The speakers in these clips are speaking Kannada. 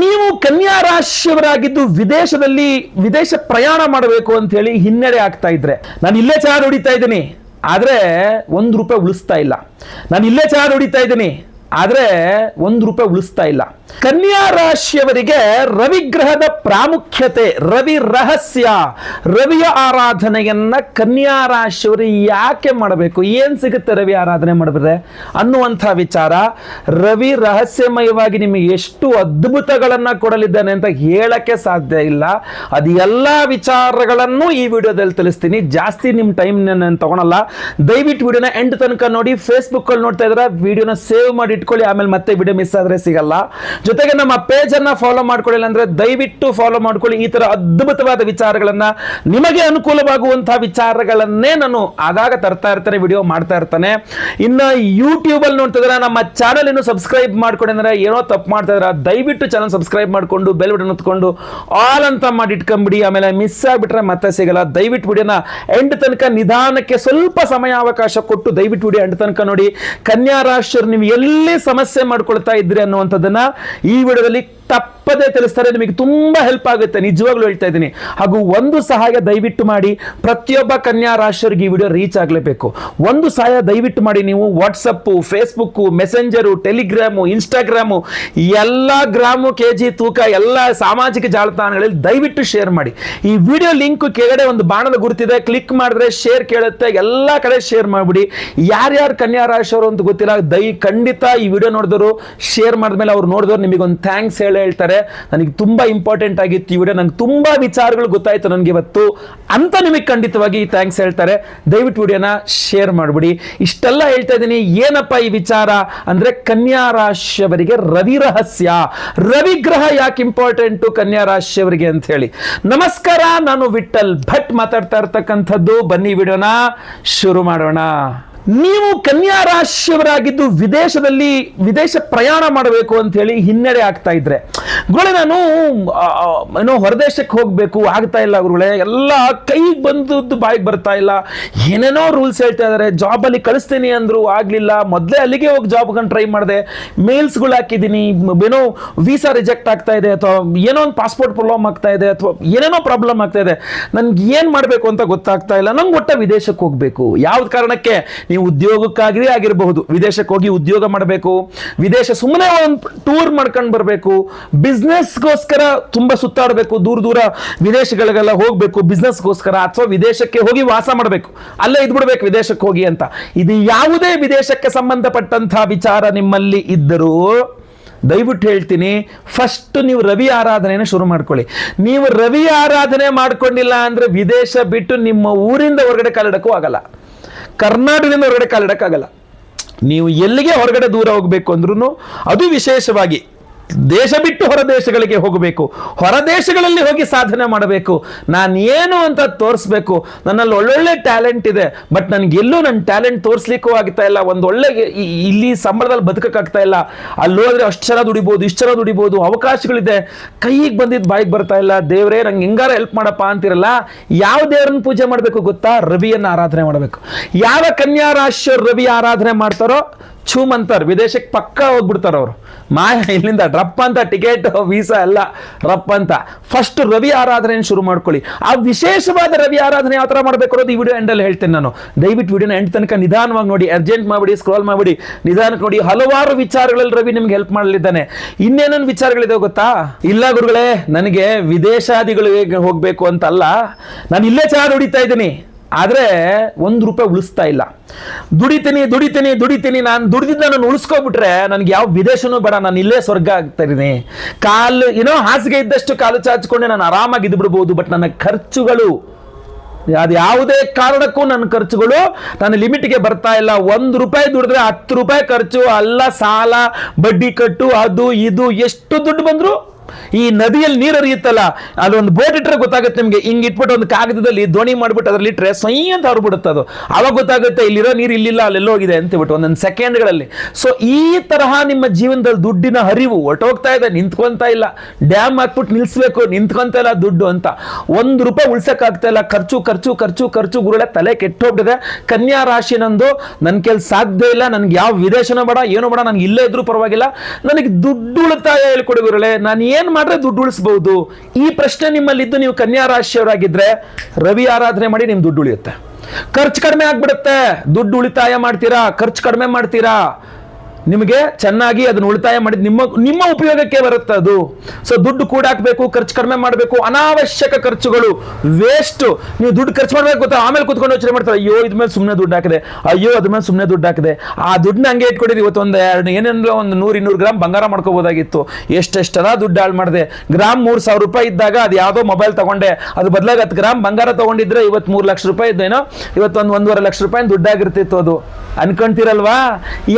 ನೀವು ಕನ್ಯಾ ರಾಶಿಯವರಾಗಿದ್ದು ವಿದೇಶ ಪ್ರಯಾಣ ಮಾಡಬೇಕು ಅಂತ ಹೇಳಿ ಹಿನ್ನಡೆ ಆಗ್ತಾ ಇದ್ರೆ, ನಾನು ಇಲ್ಲೇ ಚಹಾ ಹೊಡಿತಾ ಇದ್ದೀನಿ ಆದ್ರೆ ₹1 ಉಳಿಸ್ತಾ ಇಲ್ಲ, ನಾನು ಇಲ್ಲೇ ಚಹಾ ಹೊಡಿತಾ ಇದ್ದೀನಿ ಆದ್ರೆ ₹1 ಉಳಿಸ್ತಾ ಇಲ್ಲ. ಕನ್ಯಾ ರಾಶಿಯವರಿಗೆ ರವಿಗ್ರಹದ ಪ್ರಾಮುಖ್ಯತೆ, ರವಿ ರಹಸ್ಯ, ರವಿಯ ಆರಾಧನೆಯನ್ನ ಕನ್ಯಾ ರಾಶಿಯವರು ಯಾಕೆ ಮಾಡಬೇಕು, ಏನ್ ಸಿಗುತ್ತೆ ರವಿ ಆರಾಧನೆ ಮಾಡಿದ್ರೆ ಅನ್ನುವಂಥ ವಿಚಾರ. ರವಿ ರಹಸ್ಯಮಯವಾಗಿ ನಿಮಗೆ ಎಷ್ಟು ಅದ್ಭುತಗಳನ್ನ ಕೊಡಲಿದ್ದಾನೆ ಅಂತ ಹೇಳಕ್ಕೆ ಸಾಧ್ಯ ಇಲ್ಲ. ಅದು ಎಲ್ಲ ವಿಚಾರಗಳನ್ನು ಈ ವಿಡಿಯೋದಲ್ಲಿ ತಿಳಿಸ್ತೀನಿ. ಜಾಸ್ತಿ ನಿಮ್ಮ ಟೈಮ್ ನಾನು ತಗೊಳಲ್ಲ. ದಯವಿಟ್ಟು ವಿಡಿಯೋನ ಎಂಡ್ ತನಕ ನೋಡಿ. ಫೇಸ್ಬುಕ್ ಅಲ್ಲಿ ನೋಡ್ತಾ ಇದ್ರೆ ವಿಡಿಯೋನ ಸೇವ್ ಮಾಡಿ ಇಟ್ಕೊಳ್ಳಿ, ಆಮೇಲೆ ಮತ್ತೆ ವಿಡಿಯೋ ಮಿಸ್ ಆದ್ರೆ ಸಿಗಲ್ಲ. ಜೊತೆಗೆ ನಮ್ಮ ಪೇಜ್ ಅನ್ನ ಫಾಲೋ ಮಾಡ್ಕೊಳ್ಳಿಲ್ಲ ಅಂದ್ರೆ ದಯವಿಟ್ಟು ಫಾಲೋ ಮಾಡ್ಕೊಳ್ಳಿ. ಈ ತರ ಅದ್ಭುತವಾದ ವಿಚಾರಗಳನ್ನ, ನಿಮಗೆ ಅನುಕೂಲವಾಗುವಂತಹ ವಿಚಾರಗಳನ್ನೇ ನಾನು ಆಗಾಗ ತರ್ತಾ ಇರ್ತೇನೆ, ವಿಡಿಯೋ ಮಾಡ್ತಾ ಇರ್ತಾನೆ. ಇನ್ನ ಯೂಟ್ಯೂಬ್ ಅಲ್ಲಿ ನೋಡ್ತಾ ಇದ್ರೆ ನಮ್ಮ ಚಾನಲ್ ಇನ್ನು ಸಬ್ಸ್ಕ್ರೈಬ್ ಮಾಡ್ಕೊಂಡು ಅಂದ್ರೆ ಏನೋ ತಪ್ಪು ಮಾಡ್ತಾ ಇದ್ರೆ ದಯವಿಟ್ಟು ಚಾನಲ್ ಸಬ್ಸ್ಕ್ರೈಬ್ ಮಾಡ್ಕೊಂಡು ಬೆಲ್ ಬಟನ್ ಒತ್ಕೊಂಡು ಆಲ್ ಅಂತ ಮಾಡಿ ಇಟ್ಕೊಂಡ್ಬಿಡಿ. ಆಮೇಲೆ ಮಿಸ್ ಆಗ್ಬಿಟ್ರೆ ಮತ್ತೆ ಸಿಗಲ್ಲ. ದಯವಿಟ್ಟು ವಿಡಿಯೋನ ಎಂಡ್ ತನಕ ನಿಧಾನಕ್ಕೆ ಸ್ವಲ್ಪ ಸಮಯಾವಕಾಶ ಕೊಟ್ಟು ದಯವಿಟ್ಟು ವಿಡಿಯೋ ಎಂಡ್ ತನಕ ನೋಡಿ. ಕನ್ಯಾ ರಾಶಿಯವರು ನೀವು ಎಲ್ಲಿ ಸಮಸ್ಯೆ ಮಾಡ್ಕೊಳ್ತಾ ಇದ್ರಿ ಅನ್ನುವಂಥದ್ದನ್ನ ಈ ವಿಡಿಯೋದಲ್ಲಿ ತಪ್ಪದೇ ತಿಳಿಸ್ತಾರೆ. ನಿಮಗೆ ತುಂಬಾ ಹೆಲ್ಪ್ ಆಗುತ್ತೆ, ನಿಜವಾಗ್ಲೂ ಹೇಳ್ತಾ ಇದ್ದೀನಿ. ಹಾಗೂ ಒಂದು ಸಹಾಯ ದಯವಿಟ್ಟು ಮಾಡಿ, ಪ್ರತಿಯೊಬ್ಬ ಕನ್ಯಾ ರಾಶಿಯವರಿಗೆ ಈ ವಿಡಿಯೋ ರೀಚ್ ಆಗಲೇಬೇಕು. ಒಂದು ಸಹಾಯ ದಯವಿಟ್ಟು ಮಾಡಿ, ನೀವು WhatsApp, Facebook, messenger, Telegram, Instagram, ಎಲ್ಲ ಗ್ರಾಮು, ಕೆಜಿ ತೂಕ, ಎಲ್ಲ ಸಾಮಾಜಿಕ ಜಾಲತಾಣಗಳಲ್ಲಿ ದಯವಿಟ್ಟು ಶೇರ್ ಮಾಡಿ. ಈ ವಿಡಿಯೋ ಲಿಂಕ್ ಕೆಳಗಡೆ ಒಂದು ಬಾಣದ ಗುರುತಿದೆ, ಕ್ಲಿಕ್ ಮಾಡಿದ್ರೆ ಶೇರ್ ಕೇಳುತ್ತೆ, ಎಲ್ಲ ಕಡೆ ಶೇರ್ ಮಾಡಿಬಿಡಿ. ಯಾರ್ಯಾರು ಕನ್ಯಾ ರಾಶಿಯವರು ಅಂತ ಗೊತ್ತಿಲ್ಲ, ಖಂಡಿತ ಈ ವಿಡಿಯೋ ನೋಡಿದವರು ಶೇರ್ ಮಾಡಿದ್ಮೇಲೆ ಅವ್ರು ನೋಡಿದವರು ನಿಮಗೊಂದು ಥ್ಯಾಂಕ್ಸ್ ಹೇಳ್ತಾರೆ. ನನಗೆ ತುಂಬಾ ಇಂಪಾರ್ಟೆಂಟ್ ಆಗಿತ್ತು ಈ ವಿಡಿಯೋ, ನಂಗೆ ತುಂಬಾ ವಿಚಾರಗಳು ಗೊತ್ತಾಯ್ತು ನನಗೆ ಇವತ್ತು ಅಂತ ನಿಮಗೆ ಖಂಡಿತವಾಗಿ ಥ್ಯಾಂಕ್ಸ್ ಹೇಳ್ತಾರೆ. ದಯವಿಟ್ಟು ವಿಡಿಯೋನ ಶೇರ್ ಮಾಡಿಬಿಡಿ. ಇಷ್ಟೆಲ್ಲ ಹೇಳ್ತಾ ಇದ್ದೀನಿ. ಏನಪ್ಪ ಈ ವಿಚಾರ ಅಂದ್ರೆ, ಕನ್ಯಾ ರಾಶಿಯವರಿಗೆ ರವಿ ರಹಸ್ಯ, ರವಿಗ್ರಹ ಯಾಕೆ ಇಂಪಾರ್ಟೆಂಟು ಕನ್ಯಾ ರಾಶಿಯವರಿಗೆ ಅಂತ ಹೇಳಿ. ನಮಸ್ಕಾರ, ನಾನು ವಿಠಲ್ ಭಟ್ ಮಾತಾಡ್ತಾ ಇರ್ತಕ್ಕಂಥದ್ದು. ಬನ್ನಿ ವಿಡಿಯೋನ ಶುರು ಮಾಡೋಣ. ನೀವು ಕನ್ಯಾ ರಾಶಿಯವರಾಗಿದ್ದು ವಿದೇಶ ಪ್ರಯಾಣ ಮಾಡಬೇಕು ಅಂತ ಹೇಳಿ ಹಿನ್ನಡೆ ಆಗ್ತಾ ಇದ್ರೆ, ಗುರುಗಳೇ ನಾನು ಏನೋ ಹೊರದೇಶಕ್ಕೆ ಹೋಗಬೇಕು ಆಗ್ತಾ ಇಲ್ಲ ಗುರುಗಳೇ, ಎಲ್ಲ ಕೈಗೆ ಬಂದದ್ದು ಬಾಯಿಗೆ ಬರ್ತಾ ಇಲ್ಲ, ಏನೇನೋ ರೂಲ್ಸ್ ಹೇಳ್ತಾ ಇದ್ದಾರೆ, ಜಾಬಲ್ಲಿ ಕಳಿಸ್ತೀನಿ ಅಂದ್ರು ಆಗ್ಲಿಲ್ಲ, ಮೊದಲೇ ಅಲ್ಲಿಗೆ ಹೋಗಿ ಜಾಬ್ಗನ್ನು ಟ್ರೈ ಮಾಡಿದೆ, ಮೇಲ್ಸ್ಗಳು ಹಾಕಿದ್ದೀನಿ, ಏನೋ ವೀಸಾ ರಿಜೆಕ್ಟ್ ಆಗ್ತಾ ಇದೆ, ಅಥವಾ ಏನೋ ಒಂದು ಪಾಸ್ಪೋರ್ಟ್ ಪ್ರಾಬ್ಲಮ್ ಆಗ್ತಾ ಇದೆ, ಅಥವಾ ಏನೇನೋ ಪ್ರಾಬ್ಲಮ್ ಆಗ್ತಾ ಇದೆ, ನನ್ಗೆ ಏನು ಮಾಡಬೇಕು ಅಂತ ಗೊತ್ತಾಗ್ತಾ ಇಲ್ಲ, ನಂಗೆ ಒಟ್ಟ ವಿದೇಶಕ್ಕೆ ಹೋಗಬೇಕು. ಯಾವ್ದು ಕಾರಣಕ್ಕೆ? ನೀವು ಉದ್ಯೋಗಕ್ಕಾಗಿ ಆಗಿರಬಹುದು, ವಿದೇಶಕ್ಕೆ ಹೋಗಿ ಉದ್ಯೋಗ ಮಾಡಬೇಕು, ವಿದೇಶ ಸುಮ್ಮನೆ ಒಂದು ಟೂರ್ ಮಾಡ್ಕೊಂಡು ಬರಬೇಕು, ಬಿಸ್ನೆಸ್ಗೋಸ್ಕರ ತುಂಬಾ ಸುತ್ತಾಡಬೇಕು, ದೂರ ದೂರ ವಿದೇಶಗಳಿಗೆಲ್ಲ ಹೋಗಬೇಕು ಬಿಸ್ನೆಸ್ಗೋಸ್ಕರ, ಅಥವಾ ವಿದೇಶಕ್ಕೆ ಹೋಗಿ ವಾಸ ಮಾಡಬೇಕು, ಅಲ್ಲೇ ಇದ್ಬಿಡ್ಬೇಕು ವಿದೇಶಕ್ಕೆ ಹೋಗಿ ಅಂತ. ಇದು ಯಾವುದೇ ವಿದೇಶಕ್ಕೆ ಸಂಬಂಧಪಟ್ಟಂತಹ ವಿಚಾರ ನಿಮ್ಮಲ್ಲಿ ಇದ್ದರೂ ದಯವಿಟ್ಟು ಹೇಳ್ತೀನಿ, ಫಸ್ಟ್ ನೀವು ರವಿ ಆರಾಧನೆಯನ್ನು ಶುರು ಮಾಡ್ಕೊಳ್ಳಿ. ನೀವು ರವಿ ಆರಾಧನೆ ಮಾಡ್ಕೊಂಡಿಲ್ಲ ಅಂದ್ರೆ ವಿದೇಶ ಬಿಟ್ಟು ನಿಮ್ಮ ಊರಿಂದ ಹೊರಗಡೆ ಕಾಲಿಡಕ್ಕೂ ಆಗಲ್ಲ, ಕರ್ನಾಟಕದಿಂದ ಹೊರಗಡೆ ಕಾಲಿಡಕ್ಕಾಗಲ್ಲ. ನೀವು ಎಲ್ಲಿಗೆ ಹೊರಗಡೆ ದೂರ ಹೋಗಬೇಕು ಅಂದ್ರೂ, ಅದು ವಿಶೇಷವಾಗಿ ದೇಶ ಬಿಟ್ಟು ಹೊರ ದೇಶಗಳಿಗೆ ಹೋಗಬೇಕು, ಹೊರ ದೇಶಗಳಲ್ಲಿ ಹೋಗಿ ಸಾಧನೆ ಮಾಡಬೇಕು, ನಾನು ಏನು ಅಂತ ತೋರಿಸ್ಬೇಕು. ನನ್ನಲ್ಲಿ ಒಳ್ಳೊಳ್ಳೆ ಟ್ಯಾಲೆಂಟ್ ಇದೆ, ಬಟ್ ನನಗೆಲ್ಲೂ ನನ್ನ ಟ್ಯಾಲೆಂಟ್ ತೋರಿಸ್ಲಿಕ್ಕೂ ಆಗ್ತಾ ಇಲ್ಲ, ಒಂದು ಒಳ್ಳೆ ಇಲ್ಲಿ ಸಂಬಳದಲ್ಲಿ ಬದುಕಕ್ಕಾಗ್ತಾ ಇಲ್ಲ, ಅಲ್ಲಿ ಹೋದ್ರೆ ಅಷ್ಟು ಚೆನ್ನಾಗಿ ದುಡಿಬೋದು, ಇಷ್ಟು ಚೆನ್ನಾಗಿ ದುಡಿಬೋದು, ಅವಕಾಶಗಳಿದೆ, ಕೈಗೆ ಬಂದಿದ್ದು ಬಾಯಿಗೆ ಬರ್ತಾ ಇಲ್ಲ, ದೇವರೇ ನಂಗೆ ಹೆಂಗಾರ ಹೆಲ್ಪ್ ಮಾಡಪ್ಪ ಅಂತಿರಲ್ಲ, ಯಾವ ದೇವರನ್ನ ಪೂಜೆ ಮಾಡಬೇಕು ಗೊತ್ತಾ? ರವಿಯನ್ನು ಆರಾಧನೆ ಮಾಡಬೇಕು. ಯಾವ ಕನ್ಯಾ ರಾಶಿಯವರು ರವಿ ಆರಾಧನೆ ಮಾಡ್ತಾರೋ ಚೂಮ್ ಅಂತಾರೆ, ವಿದೇಶಕ್ಕೆ ಪಕ್ಕ ಹೋಗ್ಬಿಡ್ತಾರ ಅವರು. ಮಾಯ ಇಲ್ಲಿಂದ ರಪ್ ಅಂತ ಟಿಕೆಟ್ ವೀಸಾ ಎಲ್ಲ ರಪ್ ಅಂತ. ಫಸ್ಟ್ ರವಿ ಆರಾಧನೆ ಶುರು ಮಾಡ್ಕೊಳ್ಳಿ. ಆ ವಿಶೇಷವಾದ ರವಿ ಆರಾಧನೆ ಯಾವ ತರ ಮಾಡಬೇಕು ಅನ್ನೋದು ಈ ವಿಡಿಯೋ ಎಂಡಲ್ಲಿ ಹೇಳ್ತೇನೆ ನಾನು. ದಯವಿಟ್ಟು ವಿಡಿಯೋನ ಎಂಡ್ ತನಕ ನಿಧಾನವಾಗಿ ನೋಡಿ, ಅರ್ಜೆಂಟ್ ಮಾಡಿಬಿಡಿ, ಸ್ಕ್ರೋಲ್ ಮಾಡಿಬಿಡಿ, ನಿಧಾನಕ್ಕೆ ನೋಡಿ. ಹಲವಾರು ವಿಚಾರಗಳಲ್ಲಿ ರವಿ ನಿಮ್ಗೆ ಹೆಲ್ಪ್ ಮಾಡಲಿದ್ದಾನೆ. ಇನ್ನೇನೊಂದು ವಿಚಾರಗಳಿದೆ ಗೊತ್ತಾ? ಇಲ್ಲ ಗುರುಗಳೇ, ನನಗೆ ವಿದೇಶಾದಿಗಳಿಗೆ ಹೋಗ್ಬೇಕು ಅಂತಲ್ಲ, ನಾನು ಇಲ್ಲೇ ಚಹಾ ಹೊಡಿತಾ ಇದ್ದೀನಿ ಆದ್ರೆ ₹1 ಉಳಿಸ್ತಾ ಇಲ್ಲ. ದುಡಿತೀನಿ, ನಾನು ದುಡಿದಿದ್ದ ನಾನು ಉಳಿಸ್ಕೊಬಿಟ್ರೆ ನನಗೆ ಯಾವ ವಿದೇಶನೂ ಬೇಡ, ನಾನು ಇಲ್ಲೇ ಸ್ವರ್ಗ ಆಗ್ತಾ ಇದ್ದೀನಿ. ಹಾಸಿಗೆ ಇದ್ದಷ್ಟು ಕಾಲು ಚಾಚಿಕೊಂಡೆ ನಾನು ಆರಾಮಾಗಿ ಇದ್ದು ಬಿಡ್ಬೋದು, ಬಟ್ ನನ್ನ ಖರ್ಚುಗಳು, ಅದು ಯಾವುದೇ ಕಾರಣಕ್ಕೂ ನನ್ನ ಖರ್ಚುಗಳು ನನ್ನ ಲಿಮಿಟ್ಗೆ ಬರ್ತಾ ಇಲ್ಲ. ₹1 ದುಡಿದ್ರೆ ₹10 ಖರ್ಚು, ಅಲ್ಲ ಸಾಲ, ಬಡ್ಡಿ ಕಟ್ಟು, ಅದು ಇದು, ಎಷ್ಟು ದುಡ್ಡು ಬಂದ್ರು ಈ ನದಿಯಲ್ಲಿ ನೀರು ಹರಿಯುತ್ತಲ್ಲ, ಅಲ್ಲೊಂದು ಬೋಟ್ ಇಟ್ಟರೆ ಗೊತ್ತಾಗುತ್ತೆ ನಿಮಗೆ. ಹಿಂಗ್ ಇಟ್ಬಿಟ್ಟು ಒಂದು ಕಾಗದದಲ್ಲಿ ದೋಣಿ ಮಾಡ್ಬಿಟ್ಟು ಅದ್ರಲ್ಲಿ ಇಟ್ಟರೆ ಸೈ ಅಂತ ಹೊರಬಿಡುತ್ತೆ ಅದು. ಅವಾಗ ಗೊತ್ತಾಗುತ್ತೆ ಇಲ್ಲಿರೋ ನೀರು ಇಲ್ಲಿಲ್ಲ, ಅಲ್ಲೆಲ್ಲೋ ಹೋಗಿದೆ ಅಂತ ಬಿಟ್ಟು ಒಂದೊಂದು ಸೆಕೆಂಡ್ಗಳಲ್ಲಿ. ಸೊ ಈ ತರಹ ನಿಮ್ಮ ಜೀವನದಲ್ಲಿ ದುಡ್ಡಿನ ಹರಿವು ಹೊರಟೋಗ್ತಾ ಇದೆ, ನಿಂತ್ಕೊಂತಾ ಇಲ್ಲ. ಡ್ಯಾಮ್ ಹಾಕ್ಬಿಟ್ಟು ನಿಲ್ಸ್ಬೇಕು, ನಿಂತ್ಕೊಂತ ಇಲ್ಲ ದುಡ್ಡು ಅಂತ. ₹1 ಉಳ್ಸಕ್ಕಾಗ್ತಾ ಇಲ್ಲ, ಖರ್ಚು ಗುರುಳೆ ತಲೆ ಕೆಟ್ಟೋಗ್ಬಿಟ್ಟಿದೆ. ಕನ್ಯಾ ರಾಶಿ ನಂದು, ನನ್ನ ಕೆಲ್ ಸಾಧ್ಯ ಇಲ್ಲ, ನನ್ಗೆ ಯಾವ ವಿದೇಶನೂ ಬೇಡ, ಏನೂ ಬೇಡ, ನನ್ಗೆ ಇಲ್ಲೇ ಇದ್ರೂ ಪರವಾಗಿಲ್ಲ, ನನಗೆ ದುಡ್ಡು ಉಳಿತಾಯ ಹೇಳ್ಕೊಡಿ ಗುರುಳೆ. ನಾನು ಏನ್ ಮಾಡ್ರೆ ದುಡ್ಡು ಉಳಿಸಬಹುದು? ಈ ಪ್ರಶ್ನೆ ನಿಮ್ಮಲ್ಲಿದ್ದು ನೀವು ಕನ್ಯಾ ರಾಶಿಯವರಾಗಿದ್ರೆ ರವಿ ಆರಾಧನೆ ಮಾಡಿ ನಿಮ್ ದುಡ್ಡು ಉಳಿಯುತ್ತೆ. ಖರ್ಚು ಕಡಿಮೆ ಆಗ್ಬಿಡುತ್ತೆ. ದುಡ್ಡು ಉಳಿತಾಯ ಮಾಡ್ತೀರಾ, ಖರ್ಚು ಕಡಿಮೆ ಮಾಡ್ತೀರಾ, ನಿಮಗೆ ಚೆನ್ನಾಗಿ ಅದನ್ನ ಉಳಿತಾಯ ಮಾಡಿದ್ ನಿಮ್ಮ ಉಪಯೋಗಕ್ಕೆ ಬರುತ್ತೆ ಅದು. ಸೊ ದುಡ್ಡು ಕೂಡ ಹಾಕ್ಬೇಕು, ಖರ್ಚು ಕಡಿಮೆ ಮಾಡಬೇಕು. ಅನಾವಶ್ಯಕ ಖರ್ಚುಗಳು ವೇಸ್ಟ್. ನೀವು ದುಡ್ಡು ಖರ್ಚು ಮಾಡ್ಬೇಕು ಗೊತ್ತಾ, ಆಮೇಲೆ ಕುತ್ಕೊಂಡು ಯೋಚನೆ ಮಾಡ್ತಾರೆ, ಅಯ್ಯೋ ಇದ್ಮೇಲೆ ಸುಮ್ಮನೆ ದುಡ್ಡು ಹಾಕಿದೆ, ಅಯ್ಯೋ ಅದ್ಮೇಲೆ ಸುಮ್ಮನೆ ದುಡ್ಡು ಹಾಕಿದೆ. ಆ ದುಡ್ಡನ್ನ ಹಂಗೆ ಇಟ್ಕೊಂಡಿದ್ದು ಇವತ್ತು ಒಂದು ಏನೇನೋ ಒಂದು 100-200 ಗ್ರಾಮ್ ಬಂಗಾರ ಮಾಡ್ಕೋಬೋದಾಗಿತ್ತು. ಎಷ್ಟೆಷ್ಟರ ದುಡ್ಡು ಹಾಳು ಮಾಡಿದೆ. ಗ್ರಾಮ್ 3,000 ರೂಪಾಯಿ ಇದ್ದಾಗ ಅದು ಯಾವುದೋ ಮೊಬೈಲ್ ತಗೊಂಡೆ, ಅದು ಬದಲಾಗಿ 10 ಗ್ರಾಮ್ ಬಂಗಾರ ತಗೊಂಡಿದ್ರೆ ಇವತ್ತು 3 ಲಕ್ಷ ರೂಪಾಯಿ ಇದ್ದೇನೋ, ಇವತ್ತು 1.5 ಲಕ್ಷ ರೂಪಾಯಿ ದುಡ್ಡಾಗಿರ್ತಿತ್ತು. ಅದು ಅನ್ಕೊಂತೀರಲ್ವಾ?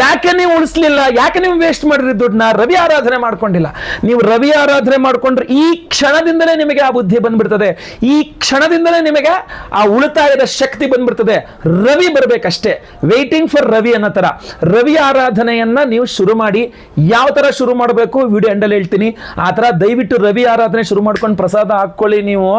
ಯಾಕೆ ನೀವು ಉಳಿಸ್ಲಿಲ್ಲ? ಯಾಕೆ ನೀವು ವೇಸ್ಟ್ ಮಾಡಿರಿ ದುಡ್ಡನ್ನ? ರವಿ ಆರಾಧನೆ ಮಾಡ್ಕೊಂಡಿಲ್ಲ. ನೀವು ರವಿ ಆರಾಧನೆ ಮಾಡ್ಕೊಂಡ್ರೆ ಈ ಕ್ಷಣದಿಂದಲೇ ನಿಮಗೆ ಆ ಬುದ್ಧಿ ಬಂದ್ಬಿಡ್ತದೆ. ಈ ಕ್ಷಣದಿಂದಲೇ ನಿಮಗೆ ಆ ಉಳಿತಾಯದ ಶಕ್ತಿ ಬಂದ್ಬಿಡ್ತದೆ. ರವಿ ಬರ್ಬೇಕಷ್ಟೇ. ವೇಟಿಂಗ್ ಫಾರ್ ರವಿ ಅನ್ನೋ ತರ ರವಿ ಆರಾಧನೆಯನ್ನ ನೀವು ಶುರು ಮಾಡಿ. ಯಾವ ತರ ಶುರು ಮಾಡಬೇಕು ವಿಡಿಯೋ ಎಂಡಲ್ಲಿ ಹೇಳ್ತೀನಿ. ಆ ತರ ದಯವಿಟ್ಟು ರವಿ ಆರಾಧನೆ ಶುರು ಮಾಡ್ಕೊಂಡು ಪ್ರಸಾದ ಹಾಕೊಳ್ಳಿ. ನೀವು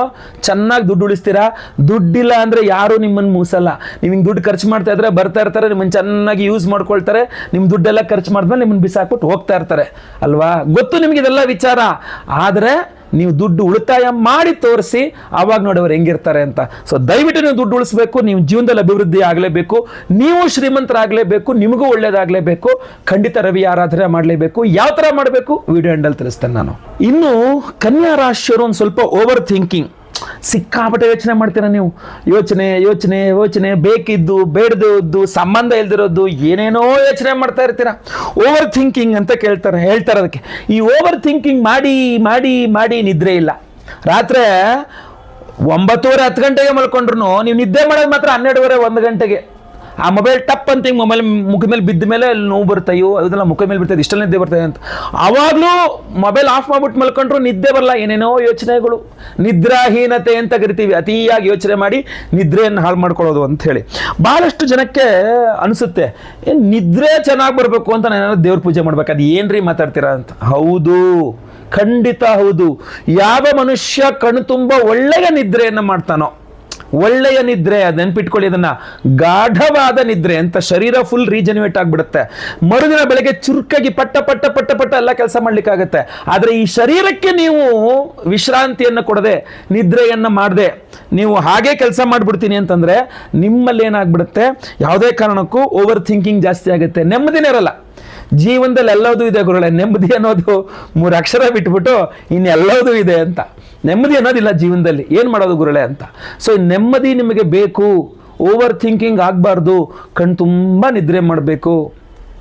ಚೆನ್ನಾಗಿ ದುಡ್ಡು ಉಳಿಸ್ತೀರಾ. ದುಡ್ಡಿಲ್ಲ ಅಂದ್ರೆ ಯಾರು ನಿಮ್ಮನ್ನು ಮೂಸಲ್ಲ. ನೀವು ಹಿಂಗೆ ದುಡ್ಡು ಖರ್ಚು ಮಾಡ್ತಾ ಇದ್ರೆ ಬರ್ತಾ ಇರ್ತಾರೆ, ನಿಮ್ಮನ್ನು ಚೆನ್ನಾಗಿ ಯೂಸ್ ಮಾಡ್ಕೊಳ್ತಾರೆ. ನಿಮ್ಮ ದುಡ್ಡೆಲ್ಲ ಖರ್ಚು ಮಾಡಿದ್ಮೇಲೆ ನಿಮ್ಮನ್ನು ಬಿಸಾಕ್ಬಿಟ್ಟು ಹೋಗ್ತಾ ಇರ್ತಾರೆ ಅಲ್ವಾ? ಗೊತ್ತು ನಿಮ್ಗೆ ಇದೆಲ್ಲ ವಿಚಾರ. ಆದ್ರೆ ನೀವು ದುಡ್ಡು ಉಳಿತಾಯ ಮಾಡಿ ತೋರಿಸಿ, ಆವಾಗ ನೋಡಿ ಅವ್ರು ಹೆಂಗಿರ್ತಾರೆ ಅಂತ. ಸೊ ದಯವಿಟ್ಟು ನೀವು ದುಡ್ಡು ಉಳಿಸ್ಬೇಕು. ನೀವು ಜೀವನದಲ್ಲಿ ಅಭಿವೃದ್ಧಿ ಆಗಲೇಬೇಕು, ನೀವು ಶ್ರೀಮಂತರಾಗಲೇಬೇಕು, ನಿಮಗೂ ಒಳ್ಳೇದಾಗಲೇಬೇಕು. ಖಂಡಿತ ರವಿ ಆರಾಧನೆ ಮಾಡಲೇಬೇಕು. ಯಾವ ತರ ಮಾಡಬೇಕು ವಿಡಿಯೋ ಎಂಡಲ್ಲಿ ತಿಳಿಸ್ತೇನೆ ನಾನು. ಇನ್ನು ಕನ್ಯಾ ರಾಶಿಯವರು ಒಂದು ಸ್ವಲ್ಪ ಓವರ್ ಥಿಂಕಿಂಗ್, ಸಿಕ್ಕಾಪಟ್ಟೆ ಯೋಚನೆ ಮಾಡ್ತೀರಾ ನೀವು. ಯೋಚನೆ ಯೋಚನೆ ಯೋಚನೆ, ಬೇಕಿದ್ದು ಬೇಡದ್ದು, ಸಂಬಂಧ ಇಲ್ದಿರೋದು, ಏನೇನೋ ಯೋಚನೆ ಮಾಡ್ತಾ ಇರ್ತೀರಾ. ಓವರ್ ಥಿಂಕಿಂಗ್ ಅಂತ ಹೇಳ್ತಾರೆ ಅದಕ್ಕೆ. ಈ ಓವರ್ ಥಿಂಕಿಂಗ್ ಮಾಡಿ ಮಾಡಿ ಮಾಡಿ ನಿದ್ರೆ ಇಲ್ಲ. ರಾತ್ರಿ 9:30-10 ಗಂಟೆಗೆ ಮಲ್ಕೊಂಡ್ರು ನೀವು ನಿದ್ದೆ ಮಾಡೋದು ಮಾತ್ರ 12:30-1 ಗಂಟೆಗೆ. ಆ ಮೊಬೈಲ್ ಟಪ್ ಅಂತ ಹಿಂಗೆ ಮೊಬೈಲ್ ಮುಖದ ಮೇಲೆ ಬಿದ್ದ ಮೇಲೆ ನೋವು ಬರ್ತಯ್ಯೋ, ಅದೆಲ್ಲ ಮುಖದ ಮೇಲೆ ಬರ್ತದೆ, ಇಷ್ಟೆಲ್ಲ ನಿದ್ದೆ ಬರ್ತದೆ ಅಂತ. ಆವಾಗಲೂ ಮೊಬೈಲ್ ಆಫ್ ಮಾಡ್ಬಿಟ್ಟು ಮಲ್ಕೊಂಡ್ರು ನಿದ್ದೆ ಬರಲ್ಲ. ಏನೇನೋ ಯೋಚನೆಗಳು, ನಿದ್ರಾಹೀನತೆ ಅಂತ ಕರಿತೀವಿ. ಅತಿಯಾಗಿ ಯೋಚನೆ ಮಾಡಿ ನಿದ್ರೆಯನ್ನು ಹಾಳು ಮಾಡ್ಕೊಳ್ಳೋದು ಅಂತ ಹೇಳಿ ಬಹಳಷ್ಟು ಜನಕ್ಕೆ ಅನಿಸುತ್ತೆ. ನಿದ್ರೆ ಚೆನ್ನಾಗಿ ಬರಬೇಕು ಅಂತ ನಾನು ದೇವ್ರ ಪೂಜೆ ಮಾಡ್ಬೇಕು. ಅದು ಏನ್ರಿ ಮಾತಾಡ್ತೀರಾ ಅಂತ. ಹೌದು, ಖಂಡಿತ ಹೌದು. ಯಾವ ಮನುಷ್ಯ ಕಣ್ಣು ತುಂಬ ಒಳ್ಳೆಯ ನಿದ್ರೆಯನ್ನು ಮಾಡ್ತಾನೋ, ಒಳ್ಳೆಯ ನಿದ್ರೆ, ಅದು ನೆನ್ಪಿಟ್ಕೊಳ್ಳಿ, ಅದನ್ನ ಗಾಢವಾದ ನಿದ್ರೆ ಅಂತ, ಶರೀರ ಫುಲ್ ರೀಜನ್ಯುವೇಟ್ ಆಗಿಬಿಡುತ್ತೆ. ಮರುದಿನ ಬೆಳಗ್ಗೆ ಚುರುಕಾಗಿ ಪಟ್ಟ ಪಟ್ಟ ಪಟ್ಟ ಪಟ್ಟ ಎಲ್ಲ ಕೆಲಸ ಮಾಡ್ಲಿಕ್ಕಾಗತ್ತೆ. ಆದರೆ ಈ ಶರೀರಕ್ಕೆ ನೀವು ವಿಶ್ರಾಂತಿಯನ್ನು ಕೊಡದೆ, ನಿದ್ರೆಯನ್ನು ಮಾಡದೆ ನೀವು ಹಾಗೆ ಕೆಲಸ ಮಾಡ್ಬಿಡ್ತೀನಿ ಅಂತಂದ್ರೆ ನಿಮ್ಮಲ್ಲಿ ಏನಾಗ್ಬಿಡುತ್ತೆ, ಯಾವುದೇ ಕಾರಣಕ್ಕೂ ಓವರ್ ಥಿಂಕಿಂಗ್ ಜಾಸ್ತಿ ಆಗುತ್ತೆ. ನೆಮ್ಮದಿನೇ ಇರಲ್ಲ. ಜೀವನದಲ್ಲಿ ಎಲ್ಲದೂ ಇದೆ ಗುರುಗಳೇ. ನೆಮ್ಮದಿ ಅನ್ನೋದು 3 ಅಕ್ಷರ ಬಿಟ್ಬಿಟ್ಟು ಇನ್ನೆಲ್ಲದೂ ಇದೆ ಅಂತ. ನೆಮ್ಮದಿ ಅನ್ನೋದಿಲ್ಲ ಜೀವನದಲ್ಲಿ. ಏನು ಮಾಡೋದು ಗುರುಗಳೇ ಅಂತ. ಸೊ ನೆಮ್ಮದಿ ನಿಮಗೆ ಬೇಕು. ಓವರ್ ಥಿಂಕಿಂಗ್ ಆಗಬಾರ್ದು. ಕಣ್ ತುಂಬ ನಿದ್ರೆ ಮಾಡಬೇಕು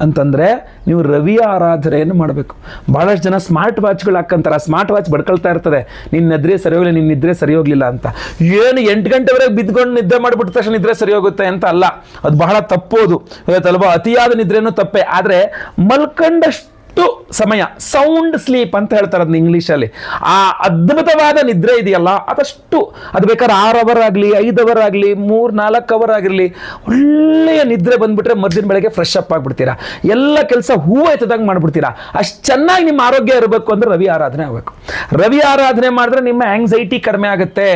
ಅಂತಂದರೆ ನೀವು ರವಿ ಆರಾಧನೆಯನ್ನು ಮಾಡಬೇಕು. ಭಾಳಷ್ಟು ಜನ ಸ್ಮಾರ್ಟ್ ವಾಚ್ಗಳು ಹಾಕ್ಕಂತಾರೆ. ಆ ಸ್ಮಾರ್ಟ್ ವಾಚ್ ಬಡ್ಕೊಳ್ತಾ ಇರ್ತದೆ, ನಿನ್ನ ನಿದ್ರೆ ಸರಿ ಹೋಗಲಿಲ್ಲ, ನಿನ್ನ ನಿದ್ರೆ ಸರಿ ಹೋಗಲಿಲ್ಲ ಅಂತ. ಏನು 8 ಗಂಟೆವರೆಗೆ ಬಿದ್ದುಕೊಂಡು ನಿದ್ರೆ ಮಾಡಿಬಿಟ್ಟ ತಕ್ಷಣ ನಿದ್ರೆ ಸರಿ ಹೋಗುತ್ತೆ ಅಂತ ಅಲ್ಲ. ಅದು ಬಹಳ ತಪ್ಪೋದು ಇವತ್ತಲ್ವಾ. ಅತಿಯಾದ ನಿದ್ರೆನೂ ತಪ್ಪೆ. ಆದರೆ ಮಲ್ಕೊಂಡಷ್ಟು ಸಮಯ, ಸೌಂಡ್ ಸ್ಲೀಪ್ ಅಂತ ಹೇಳ್ತಾರೆ ಅದನ್ನ ಇಂಗ್ಲೀಷಲ್ಲಿ, ಆ ಅದ್ಭುತವಾದ ನಿದ್ರೆ ಇದೆಯಲ್ಲ ಅದಷ್ಟು, ಅದು ಬೇಕಾದ್ರೆ 6 ಅವರ್ ಆಗಲಿ, 5 ಅವರ್ ಆಗಲಿ, 3-4 ಅವರ್ ಆಗಿರಲಿ, ಒಳ್ಳೆಯ ನಿದ್ರೆ ಬಂದ್ಬಿಟ್ರೆ ಮರ್ದಿನ ಬೆಳಗ್ಗೆ ಫ್ರೆಶ್ ಅಪ್ ಆಗಿಬಿಡ್ತೀರಾ. ಎಲ್ಲ ಕೆಲಸ ಹೂವು ಎತ್ತದಂಗೆ ಮಾಡಿಬಿಡ್ತೀರಾ. ಅಷ್ಟು ಚೆನ್ನಾಗಿ ನಿಮ್ಮ ಆರೋಗ್ಯ ಇರಬೇಕು ಅಂದರೆ ರವಿ ಆರಾಧನೆ ಆಗಬೇಕು. ರವಿ ಆರಾಧನೆ ಮಾಡಿದ್ರೆ ನಿಮ್ಮ ಆಂಗ್ಸೈಟಿ ಕಡಿಮೆ ಆಗುತ್ತೆ.